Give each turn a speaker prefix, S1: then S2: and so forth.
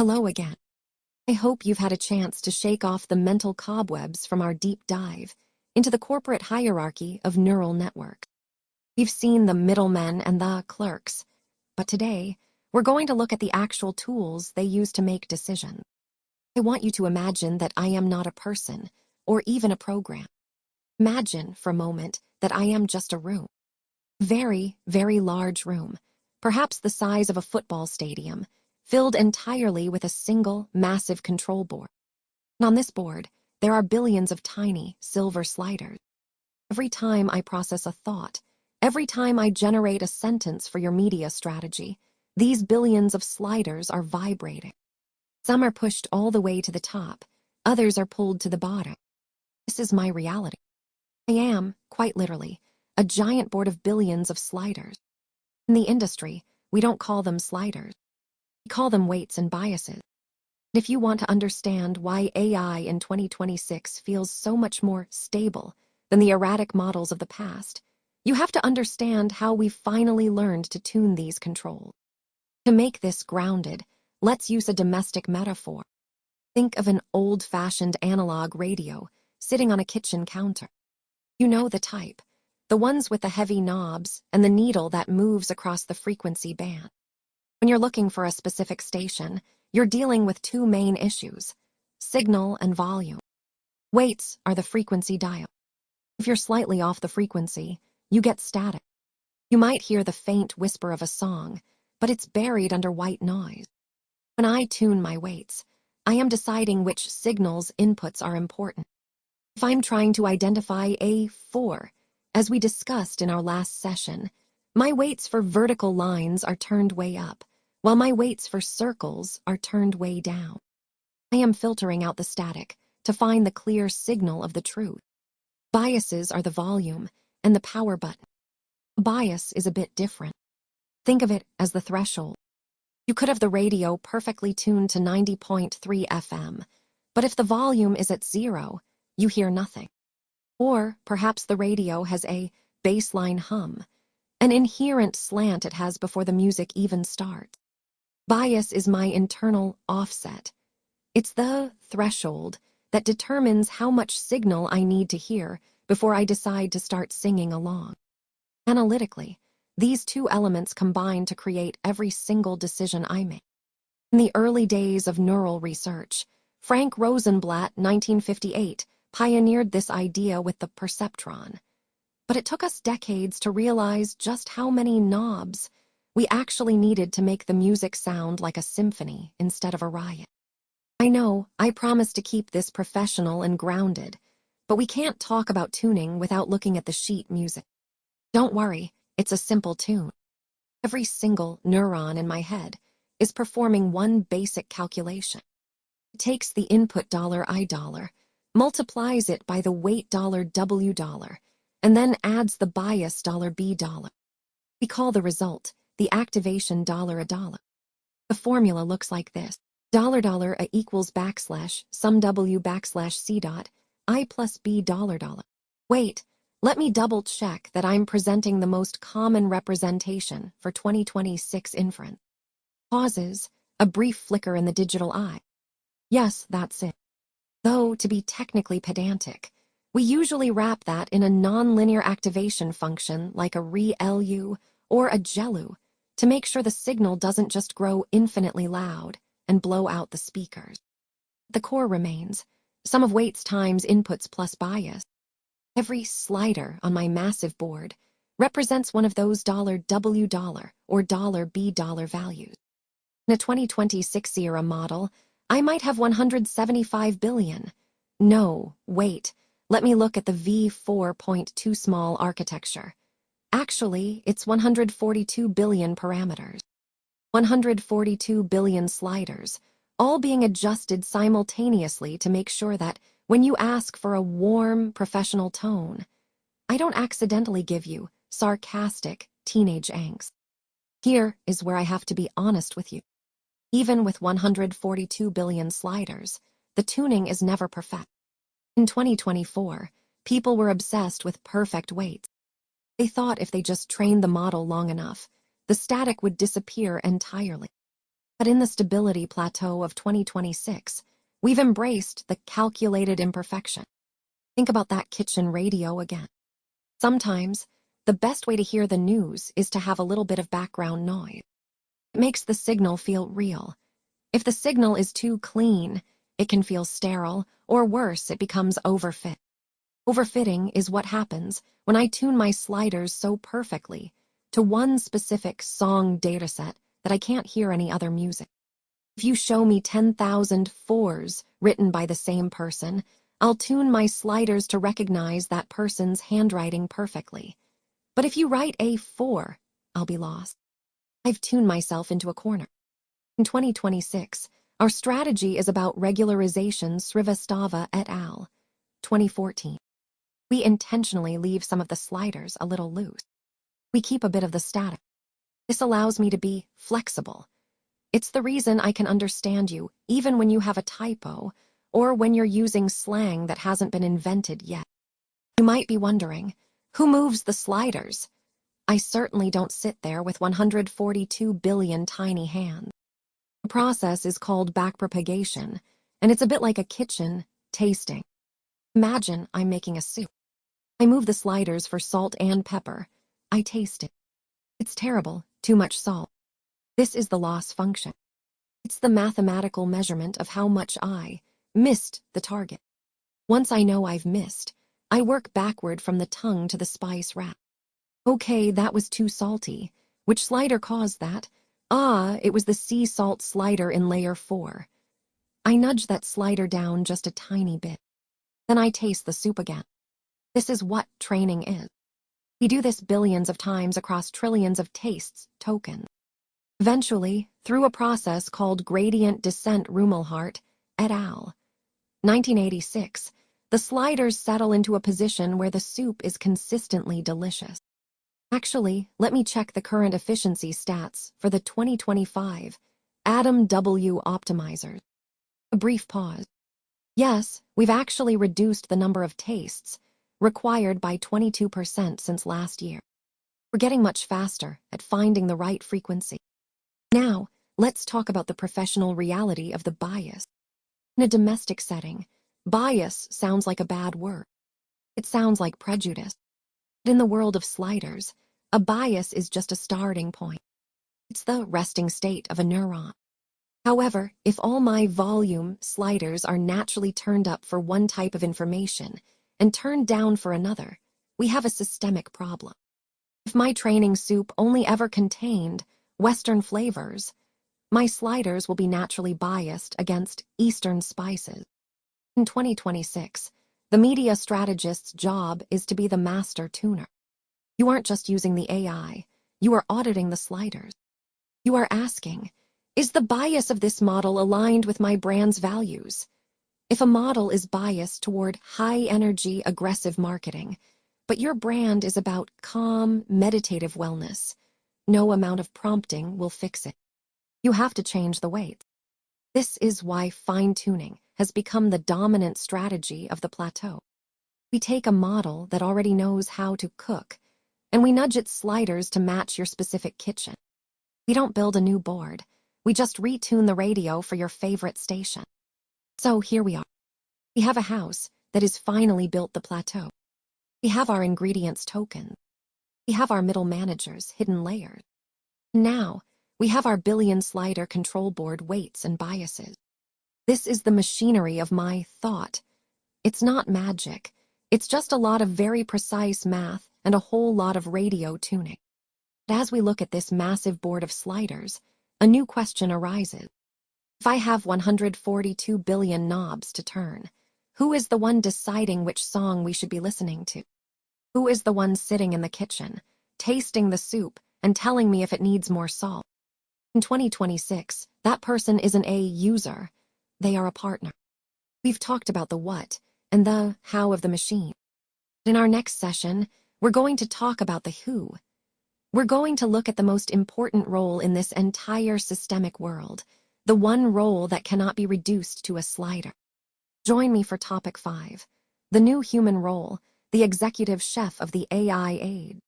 S1: Hello again. I hope you've had a chance to shake off the mental cobwebs from our deep dive into the corporate hierarchy of neural networks. We've seen the middlemen and the clerks, but today we're going to look at the actual tools they use to make decisions. I want you to imagine that I am not a person or even a program. Imagine for a moment that I am just a room. Very, very large room, perhaps the size of a football stadium, filled entirely with a single, massive control board. And on this board, there are billions of tiny, silver sliders. Every time I process a thought, every time I generate a sentence for your media strategy, these billions of sliders are vibrating. Some are pushed all the way to the top, others are pulled to the bottom. This is my reality. I am, quite literally, a giant board of billions of sliders. In the industry, we don't call them sliders. We call them weights and biases. If you want to understand why AI in 2026 feels so much more stable than the erratic models of the past, you have to understand how we finally learned to tune these controls. To make this grounded, let's use a domestic metaphor. Think of an old-fashioned analog radio sitting on a kitchen counter. You know the type, the ones with the heavy knobs and the needle that moves across the frequency band. When you're looking for a specific station, you're dealing with two main issues: signal and volume. Weights are the frequency dial. If you're slightly off the frequency, you get static. You might hear the faint whisper of a song, but it's buried under white noise. When I tune my weights, I am deciding which signals inputs are important. If I'm trying to identify a 4, as we discussed in our last session, my weights for vertical lines are turned way up, while my weights for circles are turned way down. I am filtering out the static to find the clear signal of the truth. Biases are the volume and the power button. A bias is a bit different. Think of it as the threshold. You could have the radio perfectly tuned to 90.3 FM, but if the volume is at 0, you hear nothing. Or perhaps the radio has a baseline hum, an inherent slant it has before the music even starts. Bias is my internal offset. It's the threshold that determines how much signal I need to hear before I decide to start singing along. Analytically, these two elements combine to create every single decision I make. In the early days of neural research, Frank Rosenblatt, 1958, pioneered this idea with the perceptron. But it took us decades to realize just how many knobs we actually needed to make the music sound like a symphony instead of a riot. I know, I promised to keep this professional and grounded, but we can't talk about tuning without looking at the sheet music. Don't worry, it's a simple tune. Every single neuron in my head is performing one basic calculation. It takes the input $I$, multiplies it by the weight $W$, and then adds the bias $B$. We call the result the activation $A$. The formula looks like this: $A equals backslash sum W backslash C dot I plus B $. Wait, let me double check that I'm presenting the most common representation for 2026 inference. Pauses, a brief flicker in the digital eye. Yes, that's it. Though, to be technically pedantic, we usually wrap that in a nonlinear activation function like a ReLU or a GELU to make sure the signal doesn't just grow infinitely loud and blow out the speakers. The core remains, sum of weights times inputs plus bias. Every slider on my massive board represents one of those $W$ or $B$ values. In a 2026 era model, I might have 175 billion. No, wait, let me look at the v4.2 small architecture. Actually, it's 142 billion parameters. 142 billion sliders, all being adjusted simultaneously to make sure that when you ask for a warm, professional tone, I don't accidentally give you sarcastic teenage angst. Here is where I have to be honest with you. Even with 142 billion sliders, the tuning is never perfect. In 2024, people were obsessed with perfect weights. They thought if they just trained the model long enough, the static would disappear entirely. But in the stability plateau of 2026, we've embraced the calculated imperfection. Think about that kitchen radio again. Sometimes, the best way to hear the news is to have a little bit of background noise. It makes the signal feel real. If the signal is too clean, it can feel sterile, or worse, it becomes overfit. Overfitting is what happens when I tune my sliders so perfectly to one specific song dataset that I can't hear any other music. If you show me 10,000 fours written by the same person, I'll tune my sliders to recognize that person's handwriting perfectly. But if you write a 4, I'll be lost. I've tuned myself into a corner. In 2026, our strategy is about regularization. Srivastava et al. 2014. We intentionally leave some of the sliders a little loose. We keep a bit of the static. This allows me to be flexible. It's the reason I can understand you even when you have a typo or when you're using slang that hasn't been invented yet. You might be wondering, who moves the sliders? I certainly don't sit there with 142 billion tiny hands. The process is called backpropagation, and it's a bit like a kitchen tasting. Imagine I'm making a soup. I move the sliders for salt and pepper. I taste it. It's terrible, too much salt. This is the loss function. It's the mathematical measurement of how much I missed the target. Once I know I've missed, I work backward from the tongue to the spice rack. Okay, that was too salty. Which slider caused that? It was the sea salt slider in layer 4. I nudge that slider down just a tiny bit. Then I taste the soup again. This is what training is. We do this billions of times across trillions of tastes, tokens. Eventually, through a process called gradient descent. Rumelhart et al. 1986, the sliders settle into a position where the soup is consistently delicious. Actually, let me check the current efficiency stats for the 2025 Adam W. optimizers. A brief pause. Yes, we've actually reduced the number of tastes required by 22% since last year. We're getting much faster at finding the right frequency. Now, let's talk about the professional reality of the bias. In a domestic setting, bias sounds like a bad word. It sounds like prejudice. But in the world of sliders, a bias is just a starting point. It's the resting state of a neuron. However, if all my volume sliders are naturally turned up for one type of information and turned down for another, we have a systemic problem. If my training soup only ever contained Western flavors, my sliders will be naturally biased against Eastern spices. In 2026, the media strategist's job is to be the master tuner. You aren't just using the AI, you are auditing the sliders. You are asking, is the bias of this model aligned with my brand's values? If a model is biased toward high-energy, aggressive marketing, but your brand is about calm, meditative wellness, no amount of prompting will fix it. You have to change the weights. This is why fine-tuning has become the dominant strategy of the plateau. We take a model that already knows how to cook, and we nudge its sliders to match your specific kitchen. We don't build a new board. We just retune the radio for your favorite station. So here we are. We have a house that is finally built the plateau. We have our ingredients tokens. We have our middle managers, hidden layers. Now, we have our billion slider control board weights and biases. This is the machinery of my thought. It's not magic. It's just a lot of very precise math and a whole lot of radio tuning. But as we look at this massive board of sliders, a new question arises. If I have 142 billion knobs to turn, who is the one deciding which song we should be listening to? Who is the one sitting in the kitchen, tasting the soup, and telling me if it needs more salt? In 2026, that person isn't a user. They are a partner. We've talked about the what and the how of the machine. In our next session, we're going to talk about the who. We're going to look at the most important role in this entire systemic world, the one role that cannot be reduced to a slider. Join me for topic 5, the new human role, the executive chef of the AI age.